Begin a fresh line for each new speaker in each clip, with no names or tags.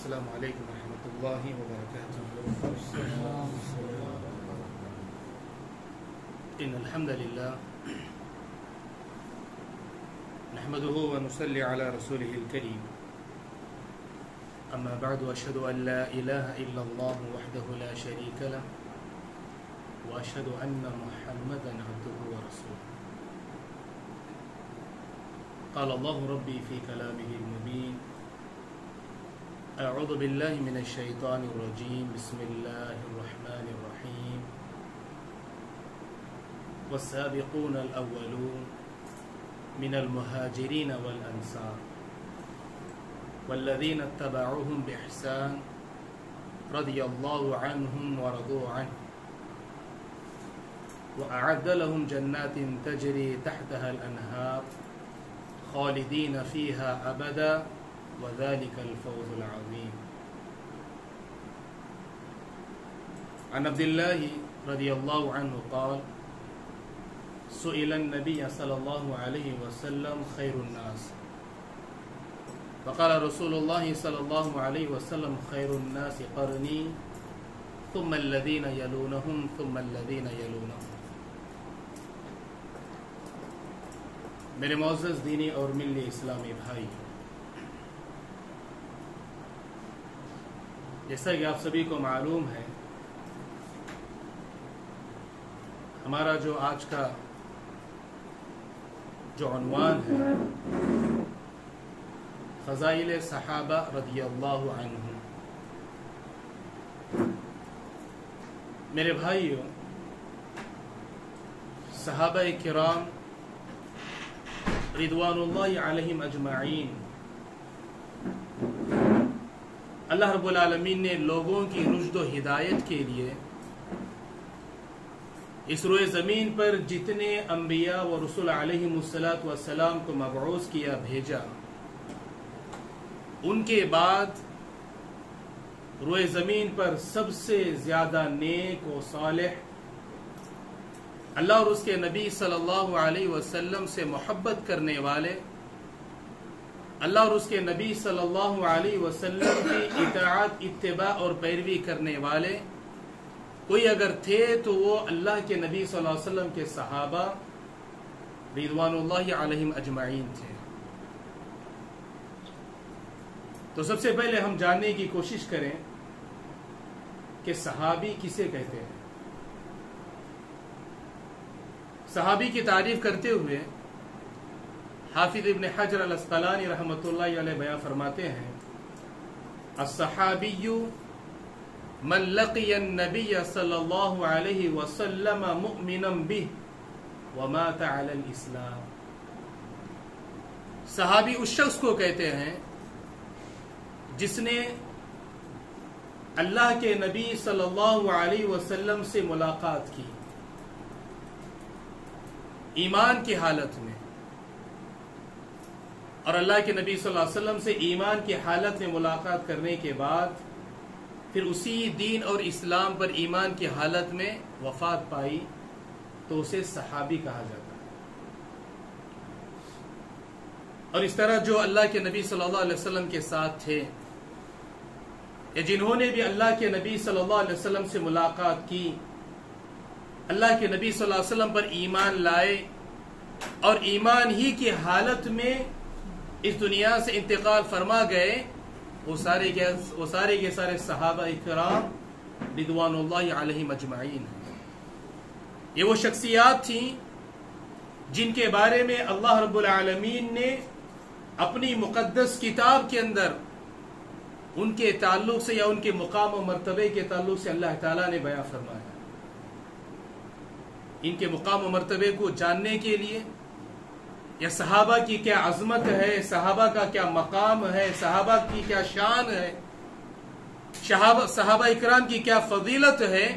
السلام علیکم ورحمۃ اللہ وبرکاتہ۔ ان الحمد للہ نحمده ونصلي على رسوله الكريم، اما بعد واشهد ان لا اله الا الله وحده لا شريك له واشهد ان محمدا عبده ورسوله۔ قال الله ربي في كلامه المبين، اعوذ بالله من الشيطان الرجيم، بسم الله الرحمن الرحيم، والسابقون الاولون من المهاجرين والانصار والذين اتبعوهم باحسان رضي الله عنهم ورضوا عنه واعد لهم جنات تجري تحتها الانهار خالدين فيها ابدا وذلك الفوز العظيم۔ عن عبد الله رضي الله عنه قال سئل النبي صلى الله عليه وسلم خير الناس، فقال رسول الله صلى الله عليه وسلم خير الناس قرني ثم الذين يلونهم ثم الذين يلونهم۔ میرے معزز دینی اور ملی اسلامی بھائی، جیسا کہ آپ سبھی کو معلوم ہے، ہمارا جو آج کا جو عنوان ہے فضائل صحابہ رضی اللہ عنہم۔ میرے بھائیوں، صحابہ کرام رضوان اللہ علیہم اجمعین، اللہ رب العالمین نے لوگوں کی رشد و ہدایت کے لیے اس روئے زمین پر جتنے انبیاء و رسول علیہم السلام کو مبعوث کیا، بھیجا، ان کے بعد روئے زمین پر سب سے زیادہ نیک و صالح، اللہ اور اس کے نبی صلی اللہ علیہ وسلم سے محبت کرنے والے، اللہ اور اس کے نبی صلی اللہ علیہ وسلم کی اطاعت، اتباع اور پیروی کرنے والے کوئی اگر تھے تو وہ اللہ کے نبی صلی اللہ علیہ وسلم کے صحابہ رضوان اللہ علیہم اجمعین تھے۔ تو سب سے پہلے ہم جاننے کی کوشش کریں کہ صحابی کسے کہتے ہیں۔ صحابی کی تعریف کرتے ہوئے حافظ ابن حجر الاسقلانی رحمۃ اللہ علیہ بیان فرماتے ہیں، الصحابی من لقی النبی صلی اللہ علیہ وسلم مؤمنا به ومات علی الاسلام۔ صحابی اس شخص کو کہتے ہیں جس نے اللہ کے نبی صلی اللہ علیہ وسلم سے ملاقات کی ایمان کی حالت میں، اور اللہ کے نبی صلی اللہ علیہ وسلم سے ایمان کی حالت میں ملاقات کرنے کے بعد پھر اسی دین اور اسلام پر ایمان کی حالت میں وفات پائی تو اسے صحابی کہا جاتا ہے۔ اور اس طرح جو اللہ کے نبی صلی اللہ علیہ وسلم کے ساتھ تھے یا جنہوں نے بھی اللہ کے نبی صلی اللہ علیہ وسلم سے ملاقات کی، اللہ کے نبی صلی اللہ علیہ وسلم پر ایمان لائے اور ایمان ہی کی حالت میں اس دنیا سے انتقال فرما گئے، وہ سارے کے سارے صحابہ اکرام رضوان اللہ علیہم اجمعین ہیں۔ یہ وہ شخصیات تھیں جن کے بارے میں اللہ رب العالمین نے اپنی مقدس کتاب کے اندر ان کے تعلق سے یا ان کے مقام و مرتبے کے تعلق سے اللہ تعالیٰ نے بیان فرمایا۔ ان کے مقام و مرتبے کو جاننے کے لیے یا صحابہ کی کیا عظمت ہے، صحابہ کا کیا مقام ہے، صحابہ کی کیا شان ہے، صحابہ اکرام کی کیا فضیلت ہے،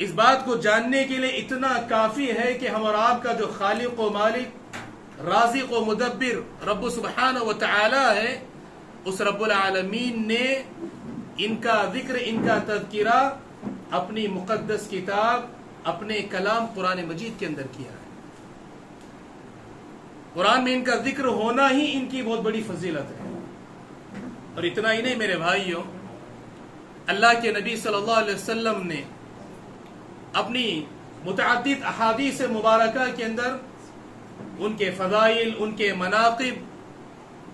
اس بات کو جاننے کے لیے اتنا کافی ہے کہ ہم اور آپ کا جو خالق و مالک، رازق و مدبر رب سبحانہ و تعالی ہے، اس رب العالمین نے ان کا ذکر، ان کا تذکرہ اپنی مقدس کتاب، اپنے کلام قرآن مجید کے اندر کیا ہے۔ قرآن میں ان کا ذکر ہونا ہی ان کی بہت بڑی فضیلت ہے۔ اور اتنا ہی نہیں میرے بھائیوں، اللہ کے نبی صلی اللہ علیہ وسلم نے اپنی متعدد احادیث مبارکہ کے اندر ان کے فضائل، ان کے مناقب،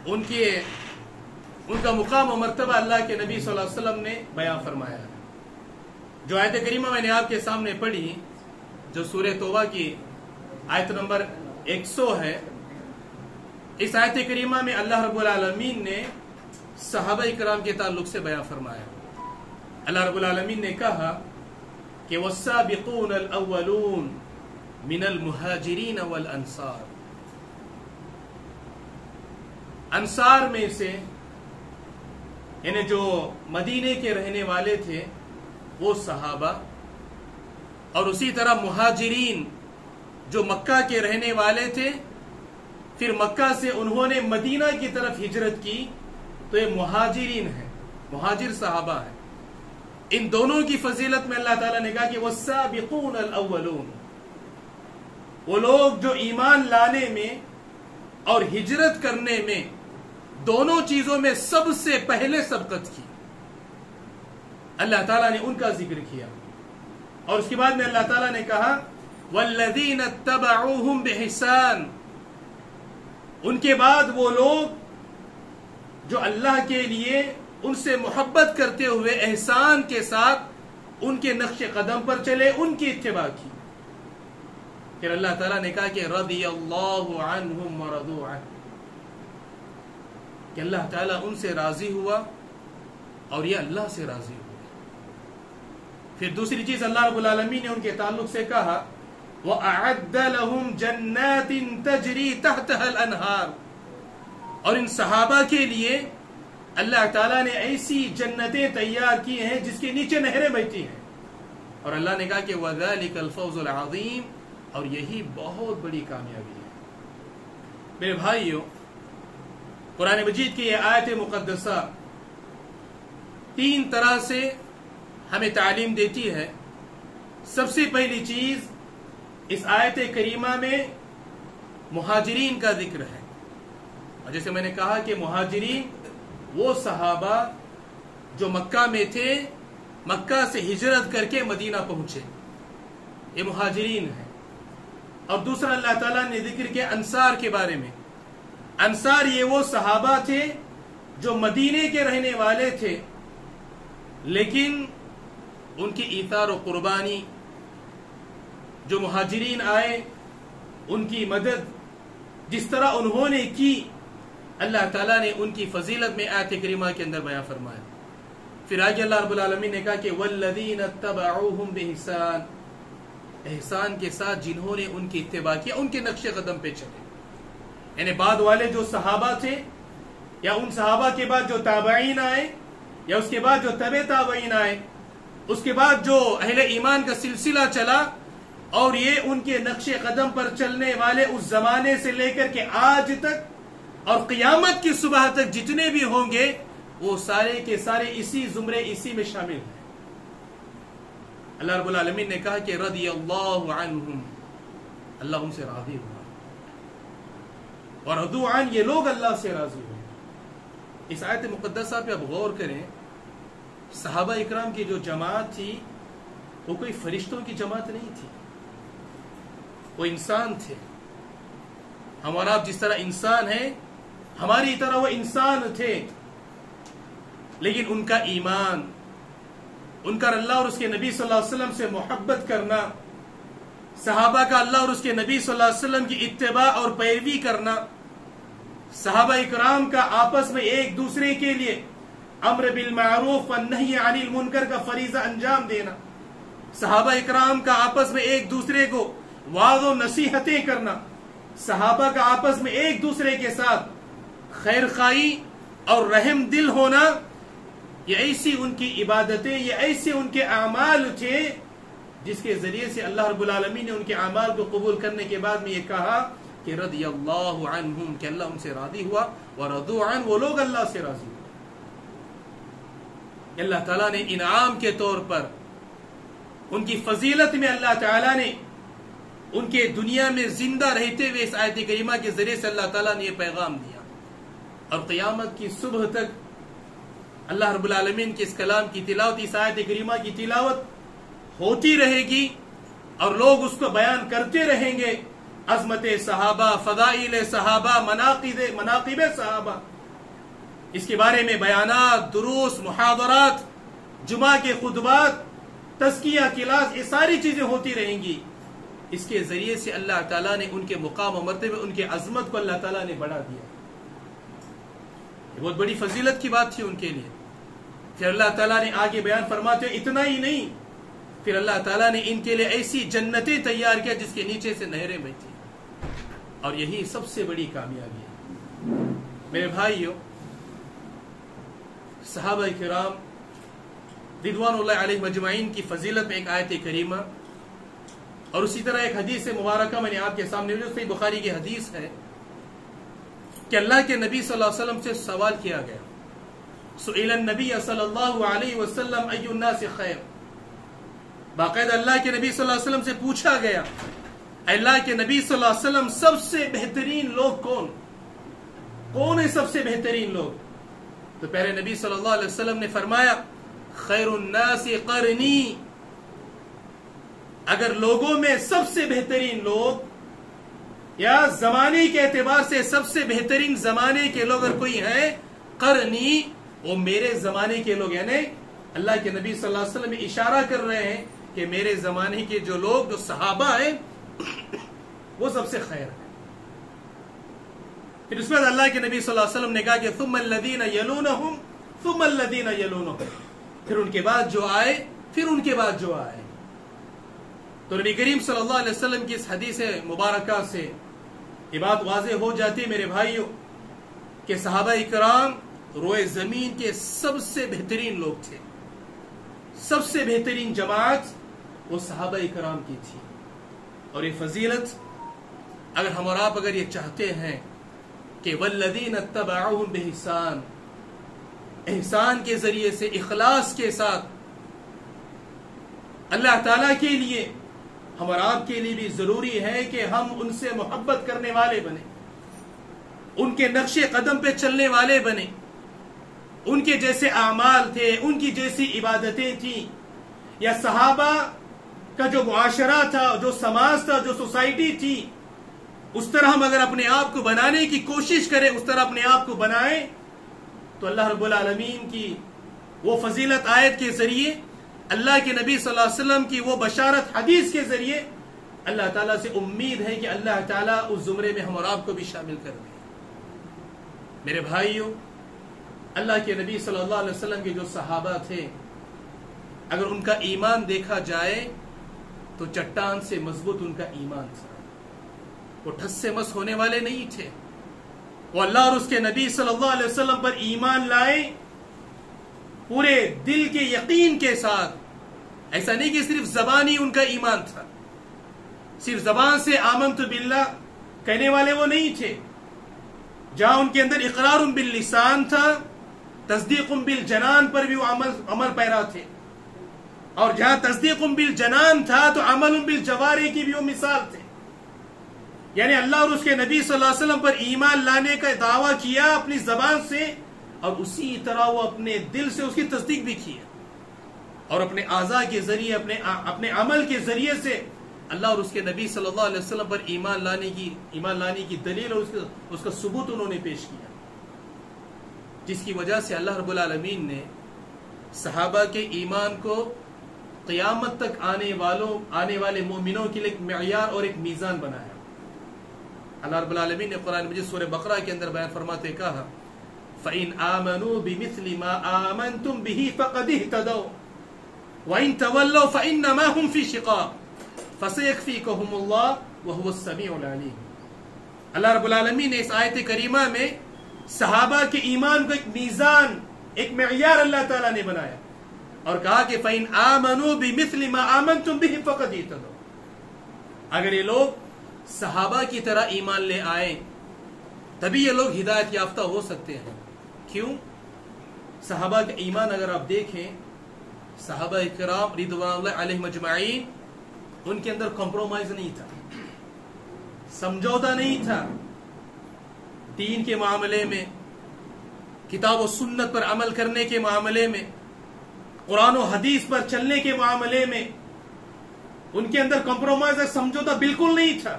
ان کا مقام و مرتبہ اللہ کے نبی صلی اللہ علیہ وسلم نے بیان فرمایا ہے۔ جو آیت کریمہ میں نے آپ کے سامنے پڑھی، جو سورہ توبہ کی آیت نمبر 100 ہے، اس آیت کریمہ میں اللہ رب العالمین نے صحابہ کرام کے تعلق سے بیان فرمایا۔ اللہ رب العالمین نے کہا کہ والسابقون الاولون من المہاجرین والانصار، انصار میں سے یعنی جو مدینے کے رہنے والے تھے وہ صحابہ، اور اسی طرح مہاجرین جو مکہ کے رہنے والے تھے، پھر مکہ سے انہوں نے مدینہ کی طرف ہجرت کی، تو یہ مہاجرین ہیں، مہاجر صحابہ ہیں۔ ان دونوں کی فضیلت میں اللہ تعالیٰ نے کہا کہ والسابقون الاولون، وہ لوگ جو ایمان لانے میں اور ہجرت کرنے میں دونوں چیزوں میں سب سے پہلے سبقت کی، اللہ تعالیٰ نے ان کا ذکر کیا۔ اور اس کے بعد میں اللہ تعالیٰ نے کہا والذین اتبعوہم بإحسان، ان کے بعد وہ لوگ جو اللہ کے لیے ان سے محبت کرتے ہوئے احسان کے ساتھ ان کے نقش قدم پر چلے، ان کی اتباع کی۔ پھر اللہ تعالیٰ نے کہا کہ رضی اللہ عنہم ورضوا عنہ، کہ اللہ تعالیٰ ان سے راضی ہوا اور یہ اللہ سے راضی ہوا۔ پھر دوسری چیز اللہ رب العالمین نے ان کے تعلق سے کہا وَأَعَدَّ لَهُمْ جَنَّاتٍ تَجْرِي تَحْتَهَا الْأَنْهَارِ، اور ان صحابہ کے لیے اللہ تعالیٰ نے ایسی جنتیں تیار کی ہیں جس کے نیچے نہریں بہتی ہیں، اور اللہ نے کہا کہ وَذَلِكَ الْفَوْزُ الْعَظِيمُ، اور یہی بہت بڑی کامیابی ہے۔ میرے بھائیوں، قرآن مجید کی یہ آیت مقدسہ تین طرح سے ہمیں تعلیم دیتی ہے۔ سب سے پہلی چیز اس آیت کریمہ میں مہاجرین کا ذکر ہے، اور جیسے میں نے کہا کہ مہاجرین وہ صحابہ جو مکہ میں تھے، مکہ سے ہجرت کر کے مدینہ پہنچے، یہ مہاجرین ہیں۔ اور دوسرا اللہ تعالیٰ نے ذکر کیا انصار کے بارے میں۔ انصار یہ وہ صحابہ تھے جو مدینے کے رہنے والے تھے، لیکن ان کی ایثار و قربانی، جو مہاجرین آئے ان کی مدد جس طرح انہوں نے کی، اللہ تعالیٰ نے ان کی فضیلت میں آیت کریمہ کے اندر بیان فرمایا۔ پھر آگے اللہ رب العالمین نے کہا کہ والذین اتبعوہم بإحسان، احسان کے ساتھ جنہوں نے ان کی اتباع کیا، ان کے نقش قدم پہ چلے، یعنی بعد والے جو صحابہ تھے، یا ان صحابہ کے بعد جو تابعین آئے، یا اس کے بعد جو تبع تابعین آئے، اس کے بعد جو اہل ایمان کا سلسلہ چلا، اور یہ ان کے نقش قدم پر چلنے والے اس زمانے سے لے کر کے آج تک اور قیامت کی صبح تک جتنے بھی ہوں گے، وہ سارے کے سارے اسی زمرے، اسی میں شامل ہیں۔ اللہ رب العالمین نے کہا کہ رضی اللہ عنہم، اللہ ان سے راضی ہوا، اور رضوا عنہ، یہ لوگ اللہ سے راضی ہوئے۔ اس آیت مقدسہ پہ اب غور کریں، صحابہ اکرام کی جو جماعت تھی وہ کوئی فرشتوں کی جماعت نہیں تھی، وہ انسان تھے۔ ہم اور آپ جس طرح انسان ہیں، ہماری طرح وہ انسان تھے، لیکن ان کا ایمان، ان کا اللہ اور اس کے نبی صلی اللہ علیہ وسلم سے محبت کرنا، صحابہ کا اللہ اور اس کے نبی صلی اللہ علیہ وسلم کی اتباع اور پیروی کرنا، صحابہ اکرام کا آپس میں ایک دوسرے کے لیے امر بالمعروف والنہی عن المنکر کا فریضہ انجام دینا، صحابہ اکرام کا آپس میں ایک دوسرے کو وعظ و نصیحتیں کرنا، صحابہ کا آپس میں ایک دوسرے کے ساتھ خیر خواہی اور رحم دل ہونا، یہ ایسی ان کی عبادتیں، یہ ایسے ان کے اعمال تھے جس کے ذریعے سے اللہ رب العالمین نے ان کے اعمال کو قبول کرنے کے بعد میں یہ کہا کہ رضی اللہ عنہم، کہ اللہ ان سے راضی ہوا، ورضوا عنہ، وہ لوگ اللہ سے راضی ہوئے۔ اللہ تعالیٰ نے انعام کے طور پر ان کی فضیلت میں اللہ تعالیٰ نے ان کے دنیا میں زندہ رہتے ہوئے اس آیت کریمہ کے ذریعے سے اللہ تعالیٰ نے یہ پیغام دیا، اور قیامت کی صبح تک اللہ رب العالمین کے اس کلام کی تلاوت، اس آیت کریمہ کی تلاوت ہوتی رہے گی اور لوگ اس کو بیان کرتے رہیں گے. عظمت صحابہ، فضائل صحابہ، مناقب صحابہ، اس کے بارے میں بیانات، دروس، محاضرات، جمعہ کے خطبات، تزکیہ کلاس، یہ ساری چیزیں ہوتی رہیں گی. اس کے ذریعے سے اللہ تعالیٰ نے ان کے مقام و مرتبے، ان کے عظمت کو اللہ تعالیٰ نے بڑھا دیا. یہ بہت بڑی فضیلت کی بات تھی ان کے لیے. پھر اللہ تعالیٰ نے آگے بیان فرماتے ہوئے اتنا ہی نہیں، پھر اللہ تعالیٰ نے ان کے لیے ایسی جنتیں تیار کیا جس کے نیچے سے نہریں بہتی. اور یہی سب سے بڑی کامیابی ہے. میرے بھائیو، صحابہ کرام رضوان اللہ علیہ مجمعین کی فضیلت میں ایک آیت کریمہ اور اسی طرح ایک حدیث مبارکہ میں نے آپ کے سامنے جو صحیح بخاری کی حدیث ہے کہ اللہ کے نبی صلی اللہ علیہ وسلم سے سوال کیا گیا. سئل النبی صلی اللہ علیہ وسلم ای الناس خیر. باقاعدہ اللہ کے نبی صلی اللہ علیہ وسلم سے پوچھا گیا، اللہ کے نبی صلی اللہ علیہ وسلم سب سے بہترین لوگ کون ہیں سب سے بہترین لوگ؟ تو پہلے نبی صلی اللہ علیہ وسلم نے فرمایا خیر الناس قرنی. اگر لوگوں میں سب سے بہترین لوگ یا زمانے کے اعتبار سے سب سے بہترین زمانے کے لوگ اگر کوئی ہیں، قرنی، وہ میرے زمانے کے لوگ. یعنی اللہ کے نبی صلی اللہ علیہ وسلم اشارہ کر رہے ہیں کہ میرے زمانے کے جو لوگ، جو صحابہ ہیں، وہ سب سے خیر ہے. پھر اس میں اللہ کے نبی صلی اللہ علیہ وسلم نے کہا کہ ثم الذین یلونہم ثم الذین یلونہم، پھر ان کے بعد جو آئے، پھر ان کے بعد جو آئے. تو نبی کریم صلی اللہ علیہ وسلم کی اس حدیث مبارکہ سے یہ بات واضح ہو جاتی ہے میرے بھائیوں کہ صحابہ اکرام روئے زمین کے سب سے بہترین لوگ تھے. سب سے بہترین جماعت وہ صحابہ اکرام کی تھی. اور یہ فضیلت اگر ہم اور آپ اگر یہ چاہتے ہیں کہ والذین اتبعوہم بإحسان، احسان کے ذریعے سے، اخلاص کے ساتھ اللہ تعالیٰ کے لیے، ہم اور آپ کے لیے بھی ضروری ہے کہ ہم ان سے محبت کرنے والے بنیں، ان کے نقش قدم پہ چلنے والے بنیں. ان کے جیسے اعمال تھے، ان کی جیسی عبادتیں تھیں، یا صحابہ کا جو معاشرہ تھا، جو سماج تھا، جو سوسائٹی تھی، اس طرح ہم اگر اپنے آپ کو بنانے کی کوشش کریں، اس طرح اپنے آپ کو بنائیں، تو اللہ رب العالمین کی وہ فضیلت آیت کے ذریعے، اللہ کے نبی صلی اللہ علیہ وسلم کی وہ بشارت حدیث کے ذریعے اللہ تعالیٰ سے امید ہے کہ اللہ تعالیٰ اس زمرے میں ہم اور آپ کو بھی شامل کر دے. میرے بھائیوں، اللہ کے نبی صلی اللہ علیہ وسلم کے جو صحابہ تھے، اگر ان کا ایمان دیکھا جائے تو چٹان سے مضبوط ان کا ایمان تھا. وہ ٹھس سے مس ہونے والے نہیں تھے. وہ اللہ اور اس کے نبی صلی اللہ علیہ وسلم پر ایمان لائے پورے دل کے یقین کے ساتھ. ایسا نہیں کہ صرف زبانی ان کا ایمان تھا، صرف زبان سے آمنت باللہ کہنے والے وہ نہیں تھے. جہاں ان کے اندر اقرار باللسان تھا، تصدیق بالجنان پر بھی وہ عمل پیرا تھے، اور جہاں تصدیق بالجنان تھا تو عمل بالجوارح کی بھی وہ مثال تھے. یعنی اللہ اور اس کے نبی صلی اللہ علیہ وسلم پر ایمان لانے کا دعویٰ کیا اپنی زبان سے، اور اسی طرح وہ اپنے دل سے اس کی تصدیق بھی کی، اور اپنے اعضاء کے ذریعے، اپنے عمل کے ذریعے سے اللہ اور اس کے نبی صلی اللہ علیہ وسلم پر ایمان لانے کی دلیل اور اس کا ثبوت انہوں نے پیش کیا، جس کی وجہ سے اللہ رب العالمین نے صحابہ کے ایمان کو قیامت تک آنے والے مومنوں کے لیے ایک معیار اور ایک میزان بنایا. اللہ رب العالمین نے قرآن مجید سورہ بقرہ کے اندر بیان فرماتے کہا فَإِنْ آمَنُوا بِمِثْلِ مَا آمَنْتُمْ بِهِ فَقَدِ اهْتَدَوْا وَإِنْ تَوَلَّوْا فَإِنَّمَا هُمْ فِي شِقَاقٍ فَسَيَكْفِيكَهُمُ اللَّهُ وَهُوَ السَّمِيعُ الْعَلِيمُ. اللہ رب العالمین نے اس آیت کریمہ میں صحابہ کے ایمان کو ایک میزان، ایک معیار اللہ تعالیٰ نے بنایا اور کہا کہ فَإِنْ آمَنُوا بِمِثْلِ مَا آمَنْتُمْ بِهِ فَقَدِ اهْتَدَوْا. اگر یہ لوگ صحابہ کی طرح ایمان لے آئیں تبھی یہ لوگ ہدایت یافتہ ہو سکتے ہیں. کیوں؟ صحابہ کا ایمان اگر آپ دیکھیں، صحابہ اکرام رضوان اللہ علیہ مجمعین، ان کے اندر کمپرومائز نہیں تھا، سمجھوتا نہیں تھا دین کے معاملے میں، کتاب و سنت پر عمل کرنے کے معاملے میں، قرآن و حدیث پر چلنے کے معاملے میں ان کے اندر کمپرومائز اور سمجھوتا بالکل نہیں تھا۔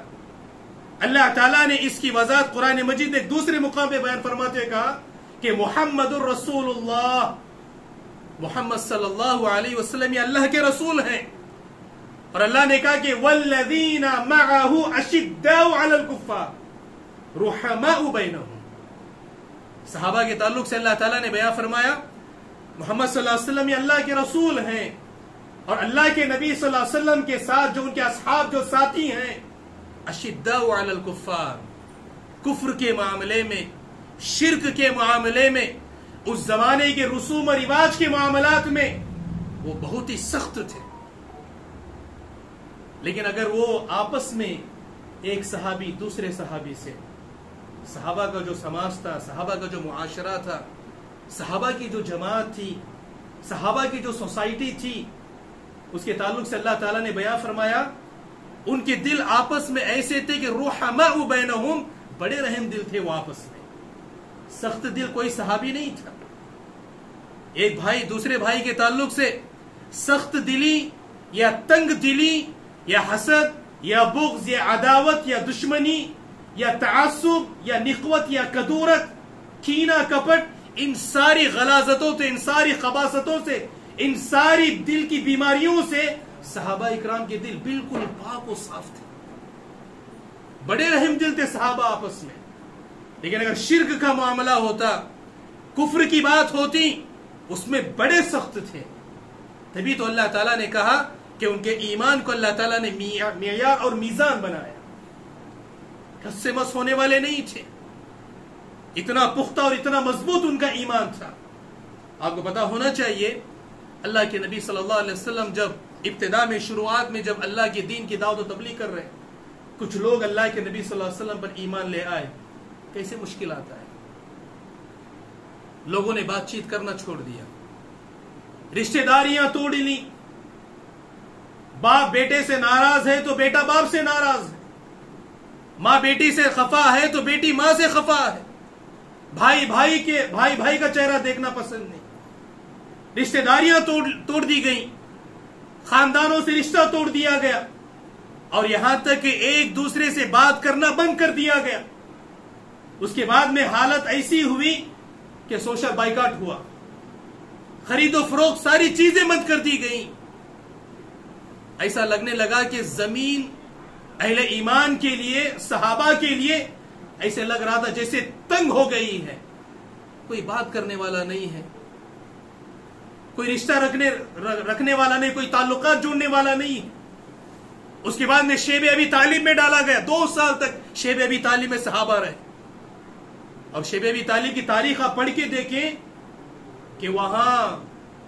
اللہ تعالیٰ نے اس کی وضاحت قرآن مجید میں ایک دوسرے مقام پہ بیان فرماتے ہوئے کہا کہ محمد الرسول اللہ، محمد صلی اللہ علیہ وسلم یہ اللہ کے رسول ہیں، اور اللہ نے کہا کہ والذین معہ اشداء علی الکفار رحماء بینہم۔ صحابہ کے تعلق سے اللہ تعالیٰ نے بیان فرمایا محمد صلی اللہ علیہ وسلم یہ اللہ کے رسول ہیں، اور اللہ کے نبی صلی اللہ علیہ وسلم کے ساتھ جو ان کے اصحاب جو ساتھی ہیں، اشداء علی الکفار، کفر کے معاملے میں، شرک کے معاملے میں، اس زمانے کے رسوم و رواج کے معاملات میں وہ بہت ہی سخت تھے۔ لیکن اگر وہ آپس میں ایک صحابی دوسرے صحابی سے، صحابہ کا جو سماج تھا، صحابہ کا جو معاشرہ تھا، صحابہ کی جو جماعت تھی، صحابہ کی جو سوسائٹی تھی، اس کے تعلق سے اللہ تعالیٰ نے بیان فرمایا ان کے دل آپس میں ایسے تھے کہ رحماء بینہم، بڑے رحم دل تھے وہ آپس میں، سخت دل کوئی صحابی نہیں تھا۔ ایک بھائی دوسرے بھائی کے تعلق سے سخت دلی یا تنگ دلی یا حسد یا بغض یا عداوت یا دشمنی یا تعصب یا نخوت یا کدورت، کینہ کپٹ، ان ساری غلاظتوں سے، ان ساری خباثتوں سے، ان ساری دل کی بیماریوں سے صحابہ اکرام کے دل بالکل پاک و صاف تھے، بڑے رحم دل تھے صحابہ آپس میں۔ لیکن اگر شرک کا معاملہ ہوتا، کفر کی بات ہوتی، اس میں بڑے سخت تھے۔ تبھی تو اللہ تعالیٰ نے کہا کہ ان کے ایمان کو اللہ تعالیٰ نے معیار اور میزان بنایا، کس سے مس ہونے والے نہیں تھے، اتنا پختہ اور اتنا مضبوط ان کا ایمان تھا۔ آپ کو پتا ہونا چاہیے اللہ کے نبی صلی اللہ علیہ وسلم جب ابتدا میں، شروعات میں جب اللہ کے دین کی دعوت و تبلیغ کر رہے، کچھ لوگ اللہ کے نبی صلی اللہ علیہ وسلم پر ایمان لے آئے، کیسے مشکلات آئے، لوگوں نے بات چیت کرنا چھوڑ دیا، رشتہ داریاں توڑ لی، باپ بیٹے سے ناراض ہے تو بیٹا باپ سے ناراض ہے، ماں بیٹی سے خفا ہے تو بیٹی ماں سے خفا ہے، بھائی بھائی کا چہرہ دیکھنا پسند نہیں، رشتہ داریاں توڑ دی گئیں، خاندانوں سے رشتہ توڑ دیا گیا، اور یہاں تک کہ ایک دوسرے سے بات کرنا بند کر دیا گیا۔ اس کے بعد میں حالت ایسی ہوئی کہ سوشل بائیکاٹ ہوا، خرید و فروخت ساری چیزیں بند کر دی گئیں۔ ایسا لگنے لگا کہ زمین اہل ایمان کے لیے، صحابہ کے لیے ایسے لگ رہا تھا جیسے تنگ ہو گئی ہے، کوئی بات کرنے والا نہیں ہے، کوئی رشتہ رکھنے والا نہیں، کوئی تعلقات جوڑنے والا نہیں ہے۔ اس کے بعد میں شیب ابی طالب میں ڈالا گیا، 2 سال تک شیب ابی طالب میں صحابہ رہے، اور شیب ابی طالب کی تاریخ آپ پڑھ کے دیکھیں کہ وہاں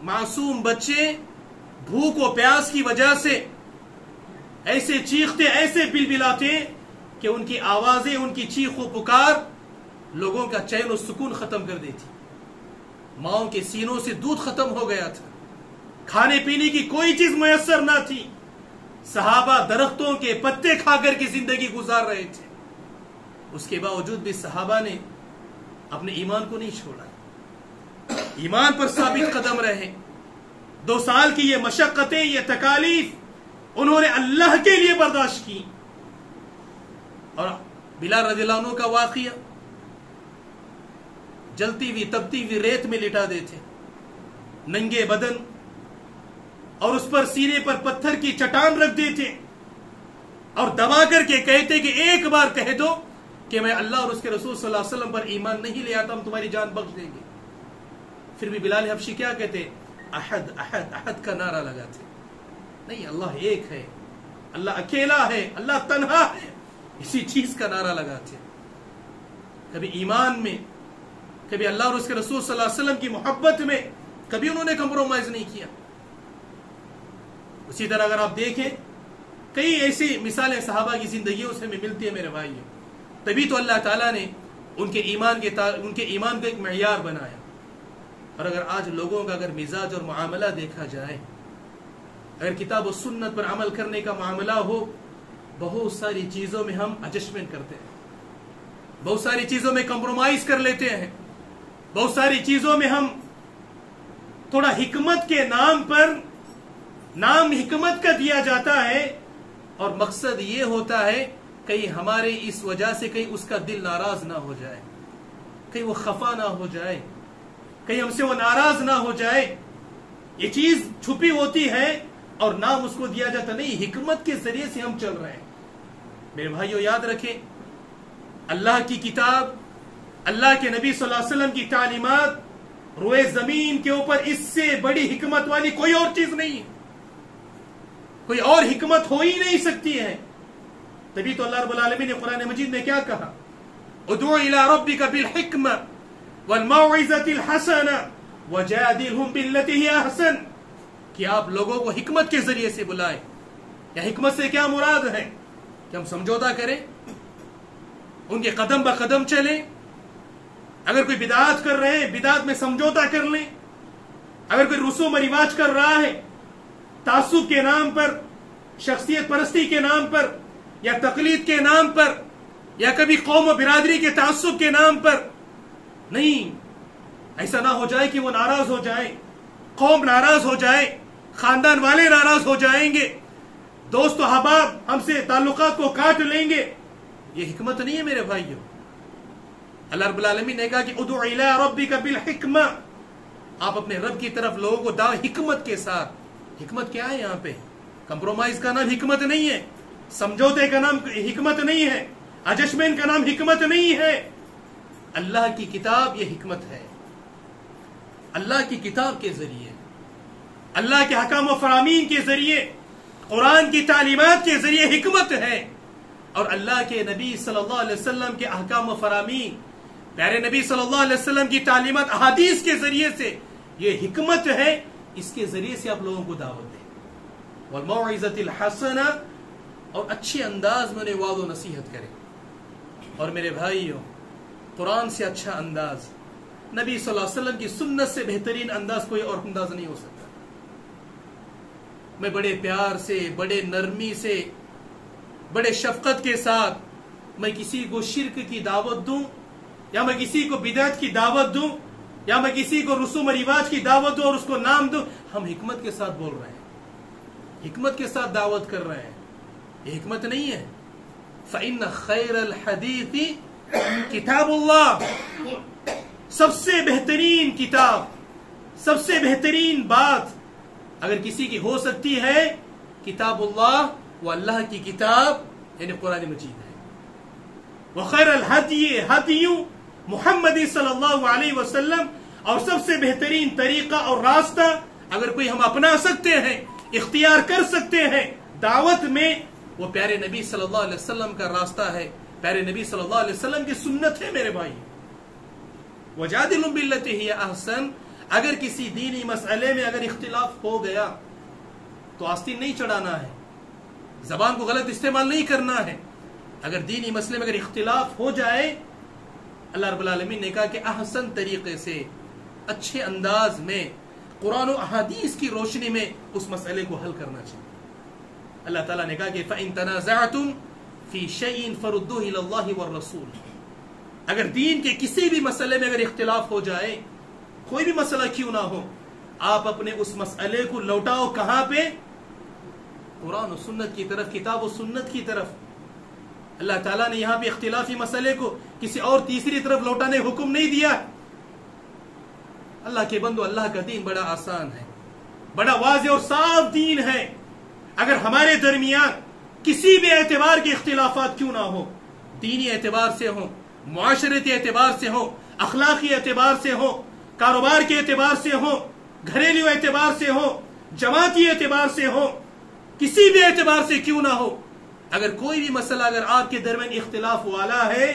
معصوم بچے بھوک و پیاس کی وجہ سے ایسے چیختے، ایسے بلبلاتے کہ ان کی آوازیں، ان کی چیخ و پکار لوگوں کا چین و سکون ختم کر دیتی، ماؤں کے سینوں سے دودھ ختم ہو گیا تھا، کھانے پینے کی کوئی چیز میسر نہ تھی، صحابہ درختوں کے پتے کھا کر کی زندگی گزار رہے تھے۔ اس کے باوجود بھی صحابہ نے اپنے ایمان کو نہیں چھوڑا، ایمان پر ثابت قدم رہے۔ 2 سال کی یہ مشقتیں، یہ تکالیف انہوں نے اللہ کے لیے برداشت کی۔ اور بلال رضی اللہ عنہ کا واقعہ، جلتی ہوئی تپتی ہوئی ریت میں لٹا دیتے، ننگے بدن، اور اس پر سینے پر پتھر کی چٹان رکھ دیتے، اور دبا کر کے کہتے کہ ایک بار کہہ دو کہ میں اللہ اور اس کے رسول صلی اللہ علیہ وسلم پر ایمان نہیں لے آتا، ہم تمہاری جان بخش دیں گے۔ پھر بھی بلال حبشی کیا کہتے؟ احد احد احد کا نعرہ لگاتے، نہیں اللہ ایک ہے، اللہ اکیلا ہے، اللہ تنہا ہے، اسی چیز کا نعرہ لگاتے۔ کبھی ایمان میں، کبھی اللہ اور اس کے رسول صلی اللہ علیہ وسلم کی محبت میں کبھی انہوں نے کمپرومائز نہیں کیا۔ اسی طرح اگر آپ دیکھیں کئی ایسی مثالیں صحابہ کی زندگیوں سے ہمیں ملتی ہیں میرے بھائیوں۔ تبھی تو اللہ تعالیٰ نے ان کے ایمان کو ایک معیار بنایا۔ اور اگر آج لوگوں کا اگر مزاج اور معاملہ دیکھا جائے، اگر کتاب و سنت پر عمل کرنے کا معاملہ ہو، بہت ساری چیزوں میں ہم ایڈجسٹمنٹ کرتے ہیں، بہت ساری چیزوں میں کمپرومائز کر لیتے ہیں، بہت ساری چیزوں میں ہم تھوڑا حکمت کے نام پر نام حکمت کا دیا جاتا ہے اور مقصد یہ ہوتا ہے کہیں ہمارے اس وجہ سے کہیں اس کا دل ناراض نہ ہو جائے، کہیں وہ خفا نہ ہو جائے، کہیں ہم سے وہ ناراض نہ ہو جائے. یہ چیز چھپی ہوتی ہے اور نام اس کو دیا جاتا نہیں، حکمت کے ذریعے سے ہم چل رہے ہیں. میرے بھائیو یاد رکھیں، اللہ کی کتاب، اللہ کے نبی صلی اللہ علیہ وسلم کی تعلیمات، روئے زمین کے اوپر اس سے بڑی حکمت والی کوئی اور چیز نہیں ہے، کوئی اور حکمت ہو ہی نہیں سکتی ہے. تبھی تو اللہ رب العالمین نے قرآن مجید میں کیا کہا؟ ادعو الی ربک بالحکمہ والموعظۃ الحسنہ وجادلہم باللتی ہی احسن، کہ آپ لوگوں کو حکمت کے ذریعے سے بلائیں. یا حکمت سے کیا مراد ہے؟ کہ ہم سمجھوتا کریں، ان کے قدم بہ قدم چلیں. اگر کوئی بدعات کر رہے ہیں بدعات میں سمجھوتا کر لیں. اگر کوئی رسوم و رواج کر رہا ہے تعصب کے نام پر، شخصیت پرستی کے نام پر، یا تقلید کے نام پر، یا کبھی قوم و برادری کے تعصب کے نام پر، نہیں، ایسا نہ ہو جائے کہ وہ ناراض ہو جائیں، قوم ناراض ہو جائے، خاندان والے ناراض ہو جائیں گے، دوست و احباب ہم سے تعلقات کو کاٹ لیں گے. یہ حکمت نہیں ہے میرے بھائیو. اللہ رب العالمین نے کہا کہ ادعو الی ربک بالحکمہ، آپ اپنے رب کی طرف لوگوں کو دعوت حکمت کے ساتھ. حکمت کیا ہے یہاں پہ؟ کمپرومائز کا نام حکمت نہیں ہے، سمجھوتے کا نام حکمت نہیں ہے، ایڈجسٹمنٹ کا نام حکمت نہیں ہے. اللہ کی کتاب یہ حکمت ہے. اللہ کی کتاب کے ذریعے، اللہ کے حکام و فرامین کے ذریعے، قرآن کی تعلیمات کے ذریعے حکمت ہے. اور اللہ کے نبی صلی اللہ علیہ وسلم کے احکام و فرامین، پیارے نبی صلی اللہ علیہ وسلم کی تعلیمات احادیث کے ذریعے سے یہ حکمت ہے. اس کے ذریعے سے آپ لوگوں کو دعوت دیں. والموعظۃ الحسنہ، اور اچھے انداز میں انہیں وعظ و نصیحت کریں. اور میرے بھائیوں، قرآن سے اچھا انداز، نبی صلی اللہ علیہ وسلم کی سنت سے بہترین انداز کوئی اور انداز نہیں ہو سکتا. میں بڑے پیار سے، بڑے نرمی سے، بڑے شفقت کے ساتھ میں کسی کو شرک کی دعوت دوں، یا میں کسی کو بدعت کی دعوت دوں، یا میں کسی کو رسوم و رواج کی دعوت دوں اور اس کو نام دوں، ہم حکمت کے ساتھ بول رہے ہیں، حکمت کے ساتھ دعوت کر رہے ہیں. یہ حکمت نہیں ہے. فَإِنَّ خَيْرَ الْحَدِيثِ کتاب اللہ، سب سے بہترین کتاب، سب سے بہترین بات اگر کسی کی ہو سکتی ہے کتاب اللہ، وہ اللہ کی کتاب یعنی قرآن مجید ہے. وَخَيْرَ الْحَدِيِ هَدْيُ محمد صلی اللہ علیہ وسلم، اور سب سے بہترین طریقہ اور راستہ اگر کوئی ہم اپنا سکتے ہیں، اختیار کر سکتے ہیں دعوت میں، وہ پیارے نبی صلی اللہ علیہ وسلم کا راستہ ہے، پیارے نبی صلی اللہ علیہ وسلم کی سنت ہے. میرے بھائی، وَجَادِلُهُم بِالَّتِي هِيَ أَحْسَنُ، اگر کسی دینی مسئلے میں اگر اختلاف ہو گیا تو آستین نہیں چڑھانا ہے، زبان کو غلط استعمال نہیں کرنا ہے. اگر دینی مسئلے میں اگر اختلاف ہو جائے، اللہ رب العالمین نے کہا کہ احسن طریقے سے، اچھے انداز میں، قرآن و احادیث کی روشنی میں اس مسئلے کو حل کرنا چاہیے. اللہ تعالیٰ نے کہا کہ فَإِن تَنَازَعْتُمْ فِي شَيْءٍ فَرُدُّوهُ إِلَى اللَّهِ وَالرَّسُولِ، اگر دین کے کسی بھی مسئلے میں اگر اختلاف ہو جائے، کوئی بھی مسئلہ کیوں نہ ہو، آپ اپنے اس مسئلے کو لوٹاؤ کہاں پہ؟ قرآن و سنت کی طرف، کتاب و سنت کی طرف. اللہ تعالیٰ نے یہاں پہ اختلافی مسئلے کو کسی اور تیسری طرف لوٹانے حکم نہیں دیا. اللہ کے بندو، اللہ کا دین بڑا آسان ہے، بڑا واضح اور صاف دین ہے. اگر ہمارے درمیان کسی بھی اعتبار کے اختلافات کیوں نہ ہو، دینی اعتبار سے ہو، معاشرتی اعتبار سے ہو، اخلاقی اعتبار سے ہو، کاروبار کے اعتبار سے ہو، گھریلو اعتبار سے ہو، جماعتی اعتبار سے ہو، کسی بھی اعتبار سے کیوں نہ ہو، اگر کوئی بھی مسئلہ اگر آپ کے درمیان اختلاف والا ہے،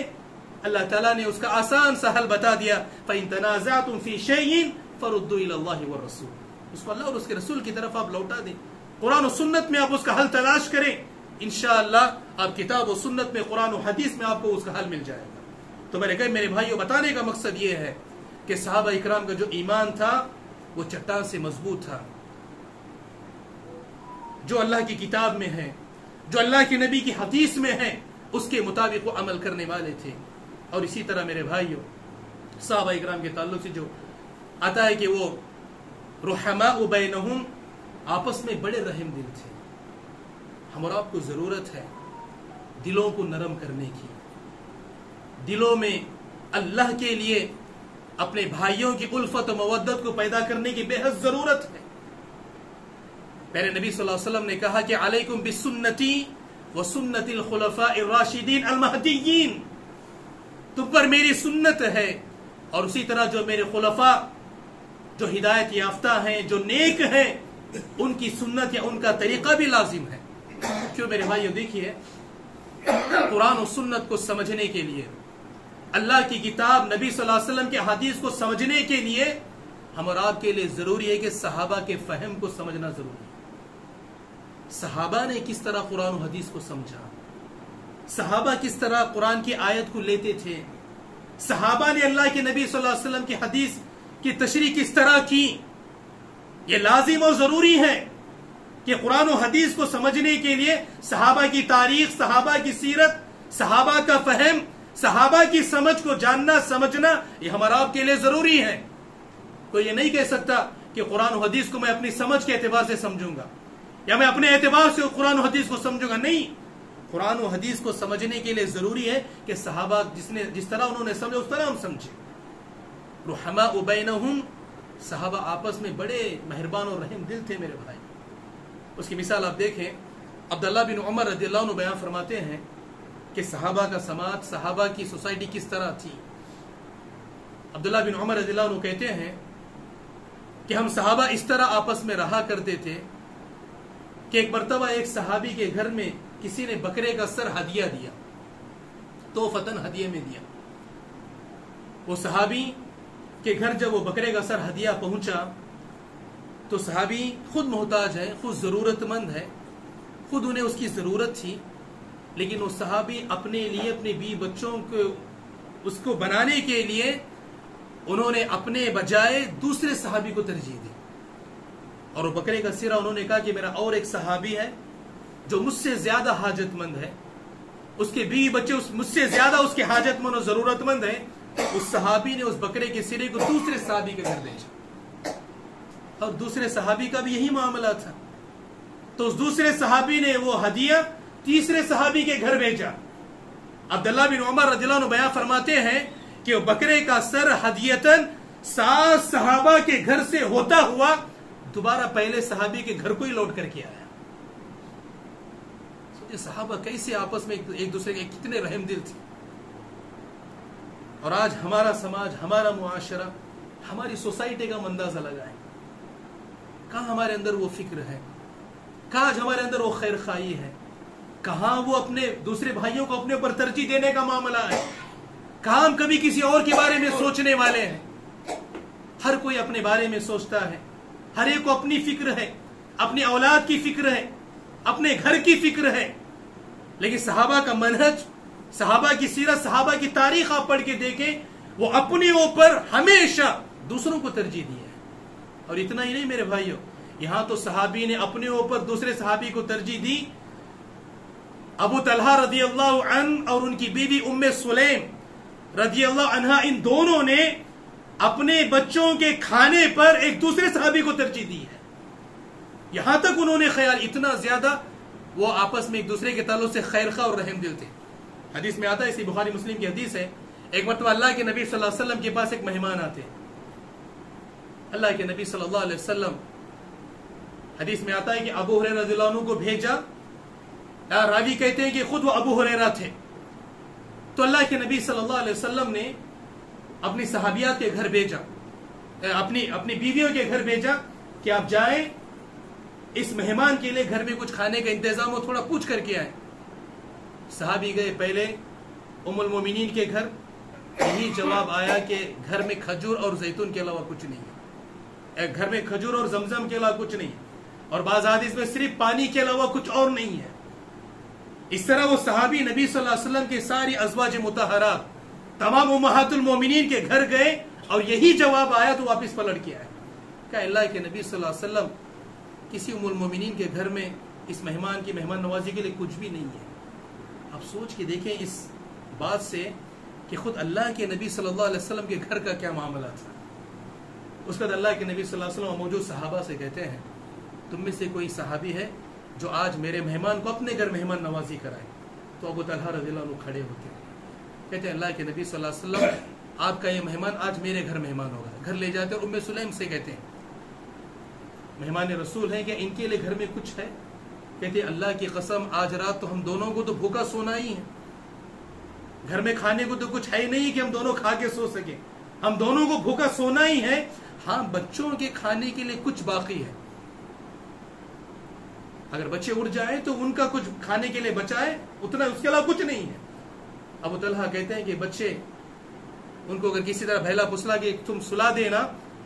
اللہ تعالیٰ نے اس کا آسان سا حل بتا دیا. فَإِن تَنَازَعْتُمْ فِي شَيْءٍ فَرُدُّوهُ إِلَى اللَّهِ وَالرَّسُولِ، اس کو اللہ اور اس کے رسول کی طرف آپ لوٹا دیں. قرآن و سنت میں آپ اس کا حل تلاش کریں، انشاءاللہ آپ کتاب و سنت میں، قرآن و حدیث میں آپ کو اس کا حل مل جائے گا. تو میں نے کہا میرے بھائیوں، بتانے کا مقصد یہ ہے کہ صحابہ اکرام کا جو ایمان تھا وہ چٹان سے مضبوط تھا. جو اللہ کی کتاب میں ہے، جو اللہ کے نبی کی حدیث میں ہے، اس کے مطابق وہ عمل کرنے والے تھے. اور اسی طرح میرے بھائیوں، صحابہ اکرام کے تعلق سے جو آتا ہے کہ وہ رحماء بینہم، آپس میں بڑے رحم دل تھے. ہم اور آپ کو ضرورت ہے دلوں کو نرم کرنے کی، دلوں میں اللہ کے لیے اپنے بھائیوں کی الفت و مودت کو پیدا کرنے کی بے حد ضرورت ہے. پہلے نبی صلی اللہ علیہ وسلم نے کہا کہ علیکم بسنتی وسنت الخلفاء الراشدین المہدیین، تم پر میری سنت ہے اور اسی طرح جو میرے خلفاء جو ہدایت یافتہ ہیں، جو نیک ہیں، ان کی سنت یا ان کا طریقہ بھی لازم ہے. کیوں میرے بھائیو، دیکھیے قرآن و سنت کو سمجھنے کے لیے، اللہ کی کتاب نبی صلی اللہ علیہ وسلم کے حدیث کو سمجھنے کے لیے ہم اور آپ کے لیے ضروری ہے کہ صحابہ کے فہم کو سمجھنا ضروری ہے. صحابہ نے کس طرح قرآن و حدیث کو سمجھا، صحابہ کس طرح قرآن کی آیت کو لیتے تھے، صحابہ نے اللہ کے نبی صلی اللہ علیہ وسلم کی حدیث کی تشریح کس طرح کی. یہ لازم اور ضروری ہے کہ قرآن و حدیث کو سمجھنے کے لیے صحابہ کی تاریخ، صحابہ کی سیرت، صحابہ کا فہم، صحابہ کی سمجھ کو جاننا سمجھنا یہ ہمارا آپ کے لیے ضروری ہے. کوئی یہ نہیں کہہ سکتا کہ قرآن و حدیث کو میں اپنی سمجھ کے اعتبار سے سمجھوں گا یا میں اپنے اعتبار سے قرآن و حدیث کو سمجھوں گا. نہیں، قرآن و حدیث کو سمجھنے کے لیے ضروری ہے کہ صحابہ جس طرح انہوں نے سمجھا اس طرح ہم سمجھیں. رحماء بینہم، صحابہ آپس میں بڑے مہربان اور رحم دل تھے میرے بھائی. اس کی مثال آپ دیکھیں، عبداللہ بن عمر رضی اللہ عنہ بیان فرماتے ہیں کہ صحابہ کا سماج، صحابہ کی سوسائٹی کس طرح تھی. عبداللہ بن عمر رضی اللہ عنہ کہتے ہیں کہ ہم صحابہ اس طرح آپس میں رہا کرتے تھے کہ ایک مرتبہ ایک صحابی کے گھر میں کسی نے بکرے کا سر ہدیہ دیا، تحفۃً ہدیے میں دیا. وہ صحابی کے گھر جب وہ بکرے کا سر ہدیہ پہنچا تو صحابی خود محتاج ہے، خود ضرورت مند ہے، خود انہیں اس کی ضرورت تھی، لیکن وہ صحابی اپنے لیے، اپنے بیوی بچوں کو اس کو بنانے کے لیے انہوں نے اپنے بجائے دوسرے صحابی کو ترجیح دی. اور وہ بکرے کا سرا انہوں نے کہا کہ میرا اور ایک صحابی ہے جو مجھ سے زیادہ حاجت مند ہے، اس کے بیوی بچے مجھ سے زیادہ اس کے حاجت مند اور ضرورت مند ہیں. اس صحابی نے اس بکرے کے سرے کو دوسرے صحابی کے گھر بھیجا، اور دوسرے صحابی کا بھی یہی معاملہ تھا. تو اس دوسرے صحابی نے وہ ہدیہ تیسرے صحابی کے گھر بھیجا. عبداللہ بن عمر رضی اللہ عنہ بیان فرماتے ہیں کہ وہ بکرے کا سر ہدیتاً 7 صحابہ کے گھر سے ہوتا ہوا دوبارہ پہلے صحابی کے گھر کو ہی لوٹ کر کے آیا. صحابہ کیسے آپس میں ایک دوسرے کے کتنے رحم دل تھے. اور آج ہمارا سماج، ہمارا معاشرہ، ہماری سوسائٹی کا اندازہ لگائیں، کہاں ہمارے اندر وہ فکر ہے، کہاں آج ہمارے اندر وہ خیر خواہی ہے، کہاں وہ اپنے دوسرے بھائیوں کو اپنے اوپر ترجیح دینے کا معاملہ ہے، کہاں ہم کبھی کسی اور کے بارے میں سوچنے والے ہیں. ہر کوئی اپنے بارے میں سوچتا ہے، ہر ایک کو اپنی فکر ہے، اپنی اولاد کی فکر ہے، اپنے گھر کی فکر ہے. لیکن صحابہ کا منہج، صحابہ کی سیرت، صحابہ کی تاریخ آپ پڑھ کے دیکھیں، وہ اپنے اوپر ہمیشہ دوسروں کو ترجیح دی ہے. اور اتنا ہی نہیں میرے بھائیوں، یہاں تو صحابی نے اپنے اوپر دوسرے صحابی کو ترجیح دی. ابو طلحہ رضی اللہ عنہ اور ان کی بیوی ام سلیم رضی اللہ عنہا، ان دونوں نے اپنے بچوں کے کھانے پر ایک دوسرے صحابی کو ترجیح دی ہے. یہاں تک انہوں نے خیال، اتنا زیادہ وہ آپس میں ایک دوسرے کے تعلق سے خیر خواہ اور رحم دل تھے. حدیث میں آتا ہے، اسی بخاری مسلم کی حدیث ہے، ایک مرتبہ اللہ کے نبی صلی اللہ علیہ وسلم کے پاس ایک مہمان آتے. اللہ کے نبی صلی اللہ علیہ وسلم، حدیث میں آتا ہے کہ ابو ہریرہ رضی اللہ عنہ کو بھیجا. راوی کہتے ہیں کہ خود وہ ابو ہریرہ تھے. تو اللہ کے نبی صلی اللہ علیہ وسلم نے اپنی صحابیات کے گھر بھیجا، اپنی بیویوں کے گھر بھیجا کہ آپ جائیں اس مہمان کے لیے گھر میں کچھ کھانے کا انتظام ہو، تھوڑا پوچھ کر کے آئیں. صحابی گئے پہلے ام المومنین کے گھر، یہی جواب آیا کہ گھر میں کھجور اور زیتون کے علاوہ کچھ نہیں ہے. گھر میں کھجور اور زمزم کے علاوہ کچھ نہیں ہے، اور بعض حدیث میں صرف پانی کے علاوہ کچھ اور نہیں ہے. اس طرح وہ صحابی نبی صلی اللہ علیہ وسلم کے ساری ازواج مطہرات، تمام امہات المومنین کے گھر گئے اور یہی جواب آیا تو واپس پلٹ کے آئے. کہ اللہ کے نبی صلی اللہ علیہ وسلم کسی ام المومنین کے گھر میں اس مہمان کی مہمان نوازی کے لیے کچھ بھی نہیں ہے. آپ سوچ کے دیکھیں اس بات سے کہ خود اللہ کے نبی صلی اللہ علیہ وسلم کے گھر کا کیا معاملہ تھا. اس کے بعد اللہ کے نبی صلی اللہ علیہ وسلم موجود صحابہ سے کہتے ہیں تم میں سے کوئی صحابی ہے جو آج میرے مہمان کو اپنے گھر مہمان نوازی کرائے؟ تو ابو طلحہ رضی اللہ عنہ کھڑے ہوتے ہیں، کہتے ہیں اللہ کے نبی صلی اللہ علیہ وسلم آپ کا یہ مہمان آج میرے گھر مہمان ہوگا. گھر لے جاتے اور ام سلیم سے کہتے ہیں مہمان رسول ہیں کہ ان کے لیے گھر میں کچھ ہے؟ کہتے ہیں اللہ کی قسم آج رات تو ہم دونوں کو تو بھوکا سونا ہی ہے، گھر میں کھانے کو تو کچھ ہے ہی نہیں کہ ہم دونوں کھا کے سو سکیں، ہم دونوں کو بھوکا سونا ہی ہے. ہاں بچوں کے کھانے کے لیے کچھ باقی ہے، اگر بچے اڑ جائیں تو ان کا کچھ کھانے کے لیے بچائے، اتنا اس کے علاوہ کچھ نہیں ہے. ابو طلحہ کہتے ہیں کہ بچے ان کو اگر کسی طرح بہلا پسلا کہ تم سلا دینا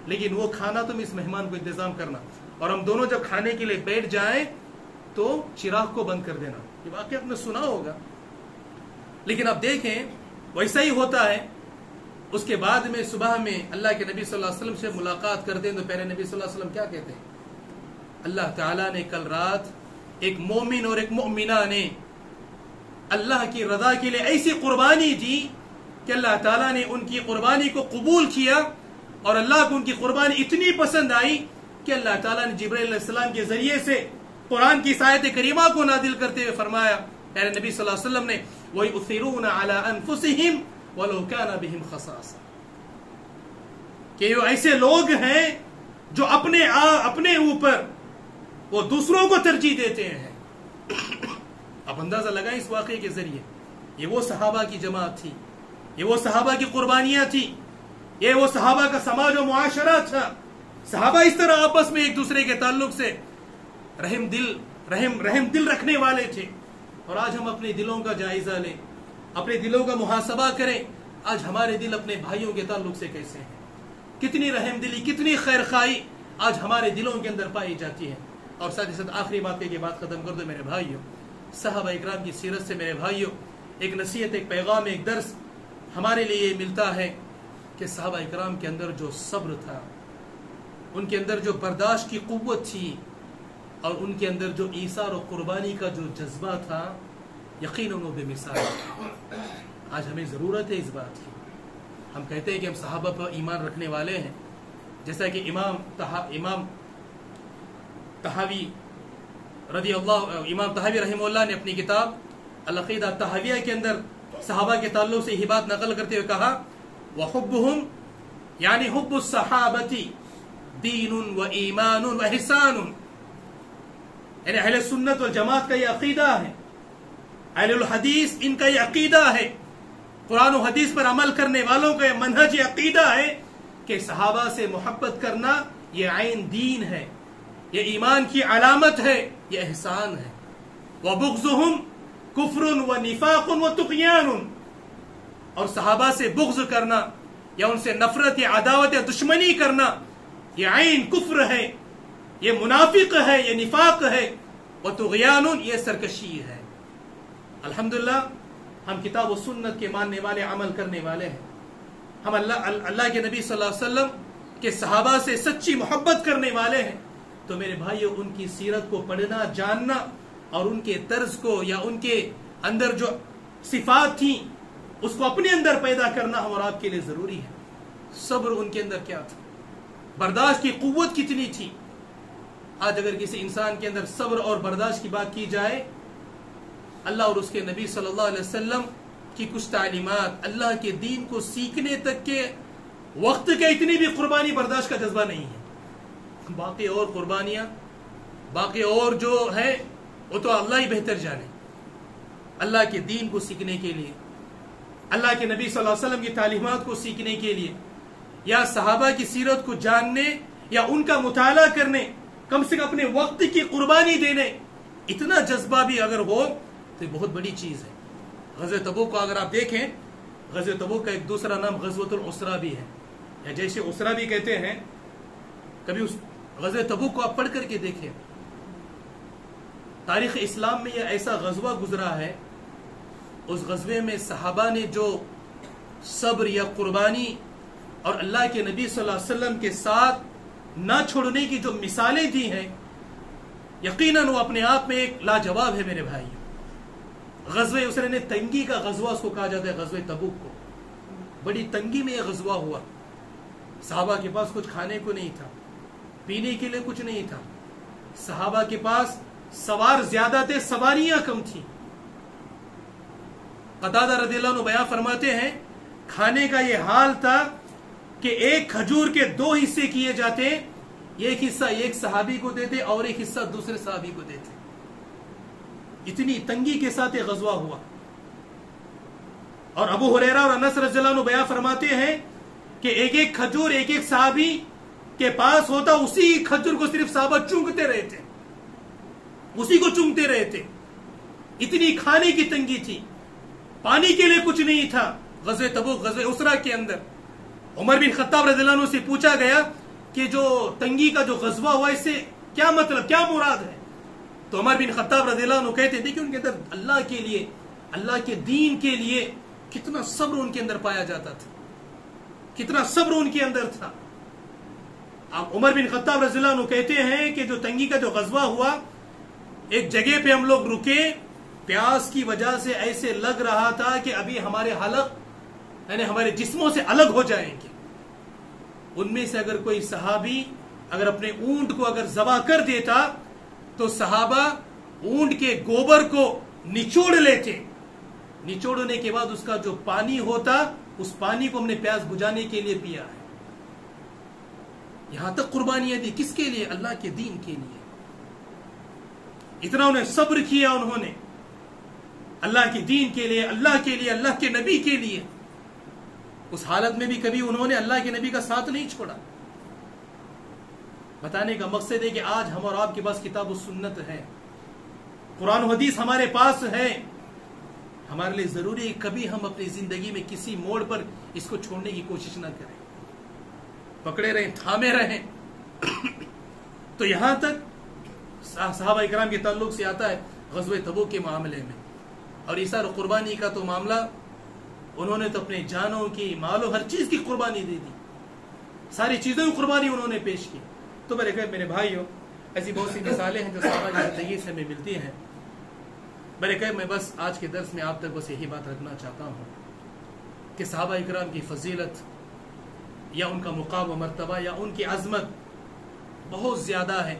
لیکن وہ کھانا تم اس مہمان کو انتظام کرنا، اور ہم دونوں جب کھانے کے لیے بیٹھ جائیں تو چراغ کو بند کر دینا. یہ واقعہ آپ نے سنا ہوگا، لیکن اب دیکھیں ویسا ہی ہوتا ہے. اس کے بعد میں صبح میں اللہ کے نبی صلی اللہ علیہ وسلم سے ملاقات کرتے ہیں تو پہلے نبی صلی اللہ علیہ وسلم کیا کہتے ہیں؟ اللہ تعالیٰ نے کل رات ایک مومن اور ایک مومنہ نے اللہ کی رضا کے لیے ایسی قربانی دی کہ اللہ تعالیٰ نے ان کی قربانی کو قبول کیا، اور اللہ کو ان کی قربانی اتنی پسند آئی کہ اللہ تعالیٰ نے جبرائیل علیہ السلام کے ذریعے سے قرآن کی آیت کریمہ کو نازل کرتے ہوئے فرمایا پیارے نبی صلی اللہ علیہ وسلم نے وَيُؤْثِرُونَ عَلَىٰ أَنفُسِهِمْ وَلَوْ كَانَ بِهِمْ خَصَاصَةٌ، کہ یہ ایسے لوگ ہیں جو اپنے اوپر وہ دوسروں کو ترجیح دیتے ہیں. اب اندازہ لگائیں اس واقعے کے ذریعے، یہ وہ صحابہ کی جماعت تھی، یہ وہ صحابہ کی قربانیاں تھی، یہ وہ صحابہ کا سماج و معاشرہ تھا. صحابہ اس طرح آپس میں ایک دوسرے کے تعلق سے رحم دل رکھنے والے تھے. اور آج ہم اپنے دلوں کا جائزہ لیں، اپنے دلوں کا محاسبہ کریں. آج ہمارے دل اپنے بھائیوں کے تعلق سے کیسے ہیں؟ کتنی رحم دلی، کتنی خیر خواہی آج ہمارے دلوں کے اندر پائی جاتی ہے. اور ساتھ ہی ساتھ آخری بات کے بات ختم کر دو میرے بھائیوں، صحابہ اکرام کی سیرت سے میرے بھائیوں ایک نصیحت، ایک پیغام، ایک درس ہمارے لیے یہ ملتا ہے کہ صحابہ اکرام کے اندر جو صبر تھا، ان کے اندر جو برداشت کی قوت تھی، اور ان کے اندر جو ایثار و قربانی کا جو جذبہ تھا، یقیناً وہ بے مثال ہے. آج ہمیں ضرورت ہے اس بات کی. ہم کہتے ہیں کہ ہم صحابہ پر ایمان رکھنے والے ہیں، جیسا کہ امام تحاوی رحمہ اللہ نے اپنی کتاب العقیدہ الطحاویہ کے اندر صحابہ کے تعلق سے یہی بات نقل کرتے ہوئے کہا وَحُبُّهُمْ یعنی حب الصحابة دین و ایمان و احسان، یعنی اہل سنت والجماعت کا یہ عقیدہ ہے، اہل الحدیث ان کا یہ عقیدہ ہے، قرآن و حدیث پر عمل کرنے والوں کا یہ منہج عقیدہ ہے کہ صحابہ سے محبت کرنا یہ عین دین ہے، یہ ایمان کی علامت ہے، یہ احسان ہے. وَبُغْضُهُمْ كُفْرٌ وَنِفَاقٌ وَطُغْيَانٌ، اور صحابہ سے بغض کرنا یا ان سے نفرت یا عداوت یا دشمنی کرنا یہ عین کفر ہے، یہ منافق ہے، یہ نفاق ہے. وَطُغْيَانٌ، یہ سرکشی ہے. الحمدللہ ہم کتاب و سنت کے ماننے والے، عمل کرنے والے ہیں. ہم اللہ کے نبی صلی اللہ علیہ وسلم کے صحابہ سے سچی محبت کرنے والے ہیں. تو میرے بھائیو ان کی سیرت کو پڑھنا، جاننا، اور ان کے طرز کو یا ان کے اندر جو صفات تھیں اس کو اپنے اندر پیدا کرنا ہم اور آپ کے لیے ضروری ہے. صبر ان کے اندر کیا تھا، برداشت کی قوت کتنی تھی. آج اگر کسی انسان کے اندر صبر اور برداشت کی بات کی جائے، اللہ اور اس کے نبی صلی اللہ علیہ وسلم کی کچھ تعلیمات، اللہ کے دین کو سیکھنے تک کے وقت کے اتنی بھی قربانی برداشت کا جذبہ نہیں ہے. باقی اور قربانیاں، باقی اور جو ہے وہ تو اللہ ہی بہتر جانے. اللہ کے دین کو سیکھنے کے لیے، اللہ کے نبی صلی اللہ علیہ وسلم کی تعلیمات کو سیکھنے کے لیے، یا صحابہ کی سیرت کو جاننے یا ان کا مطالعہ کرنے، کم سے کم اپنے وقت کی قربانی دینے، اتنا جذبہ بھی اگر ہو تو یہ بہت بڑی چیز ہے. غزوہ تبوک کو اگر آپ دیکھیں، غزوہ تبوک کا ایک دوسرا نام غزوۃ العسرہ بھی ہے، یا جیسے عسرہ بھی کہتے ہیں. کبھی اس غزوہ تبوک کو آپ پڑھ کر کے دیکھیں. تاریخ اسلام میں یہ ایسا غزوہ گزرا ہے، اس غزوے میں صحابہ نے جو صبر یا قربانی اور اللہ کے نبی صلی اللہ علیہ وسلم کے ساتھ نہ چھوڑنے کی جو مثالیں دی ہیں، یقیناً وہ اپنے آپ میں ایک لاجواب ہے میرے بھائی. غزوہ اسرے نے تنگی کا غزوہ اس کو کہا جاتا ہے، غزوہ تبوک کو. بڑی تنگی میں یہ غزوہ ہوا. صحابہ کے پاس کچھ کھانے کو نہیں تھا, پینے کے لیے کچھ نہیں تھا. صحابہ کے پاس سوار زیادہ تھے, سواریاں کم تھیں. قتادہ رضی اللہ عنہ بیان فرماتے ہیں کھانے کا یہ حال تھا کہ ایک کھجور کے 2 حصے کیے جاتے, ایک حصہ ایک صحابی کو دیتے اور ایک حصہ دوسرے صحابی کو دیتے. اتنی تنگی کے ساتھ یہ غزوہ ہوا. اور ابو ہریرہ اور انس رضی اللہ عنہ بیان فرماتے ہیں کہ ایک ایک کھجور ایک ایک صحابی کے پاس ہوتا, اسی کھجور کو صرف صحابہ چونگتے رہے تھے, اسی کو چونگتے رہے تھے. اتنی کھانے کی تنگی تھی, پانی کے لیے کچھ نہیں تھا. غزوہ تبوک, غزوہ اسرا کے اندر عمر بن خطاب رضی اللہ عنہ سے پوچھا گیا کہ جو تنگی کا جو غزوہ ہوا اس سے کیا مطلب, کیا مراد ہے؟ تو عمر بن خطاب رضی اللہ عنہ کہتے ہیں دیکھیں ان کے اندر اللہ کے لیے, اللہ کے دین کے لیے کتنا صبر ان کے اندر پایا جاتا تھا, کتنا صبر ان کے اندر تھا. اب عمر بن خطاب رضی اللہ عنہ کہتے ہیں کہ جو تنگی کا جو غزوہ ہوا, ایک جگہ پہ ہم لوگ رکے, پیاس کی وجہ سے ایسے لگ رہا تھا کہ ابھی ہمارے حلق یعنی ہمارے جسموں سے الگ ہو جائیں گے. ان میں سے اگر کوئی صحابی اگر اپنے اونٹ کو اگر ذبح کر دیتا تو صحابہ اونٹ کے گوبر کو نچوڑ لیتے, نچوڑنے کے بعد اس کا جو پانی ہوتا اس پانی کو ہم نے پیاس بجھانے کے لیے پیا ہے. یہاں تک قربانیاں دی, کس کے لیے؟ اللہ کے دین کے لیے. اتنا انہیں صبر کیا انہوں نے اللہ کے دین کے لیے, اللہ کے لیے, اللہ کے نبی کے لیے. اس حالت میں بھی کبھی انہوں نے اللہ کے نبی کا ساتھ نہیں چھوڑا. بتانے کا مقصد ہے کہ آج ہم اور آپ کے پاس کتاب و سنت ہے, قرآن و حدیث ہمارے پاس ہے. ہمارے لیے ضروری ہے کبھی ہم اپنی زندگی میں کسی موڑ پر اس کو چھوڑنے کی کوشش نہ کریں, پکڑے رہیں, تھامے رہیں. تو یہاں تک صحابہ اکرام کے تعلق سے آتا ہے غزوہ تبوک کے معاملے میں. اور ایثار و قربانی کا تو معاملہ, انہوں نے تو اپنے جانوں کی, مالوں, ہر چیز کی قربانی دے دی, ساری چیزوں کی قربانی انہوں نے پیش کی. تو میرے بھائیوں, ایسی بہت سی مثالیں ہیں جو صحابہ کی زندگی سے ہمیں ملتی ہیں. میں بس آج کے درس میں آپ تک بس یہی بات رکھنا چاہتا ہوں کہ صحابہ اکرام کی فضیلت یا ان کا مقام و مرتبہ یا ان کی عظمت بہت زیادہ ہے.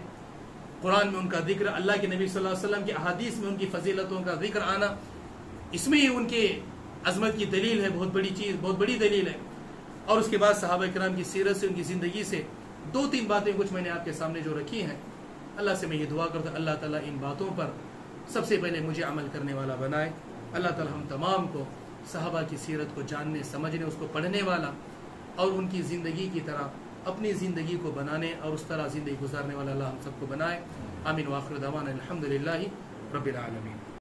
قرآن میں ان کا ذکر, اللہ کے نبی صلی اللہ علیہ وسلم کی احادیث میں ان کی فضیلتوں کا ذکر آنا, اس میں ہی ان کے عظمت کی دلیل ہے, بہت بڑی چیز, بہت بڑی دلیل ہے. اور اس کے بعد صحابہ کرام کی سیرت سے, ان کی زندگی سے 2-3 باتیں کچھ میں نے آپ کے سامنے جو رکھی ہیں, اللہ سے میں یہ دعا کرتا ہوں اللہ تعالیٰ ان باتوں پر سب سے پہلے مجھے عمل کرنے والا بنائے. اللہ تعالیٰ ہم تمام کو صحابہ کی سیرت کو جاننے, سمجھنے, اس کو پڑھنے والا اور ان کی زندگی کی طرح اپنی زندگی کو بنانے اور اس طرح زندگی گزارنے والا اللہ ہم سب کو بنائے. آمین. وآخر دعوانا الحمدللہ رب العالمین.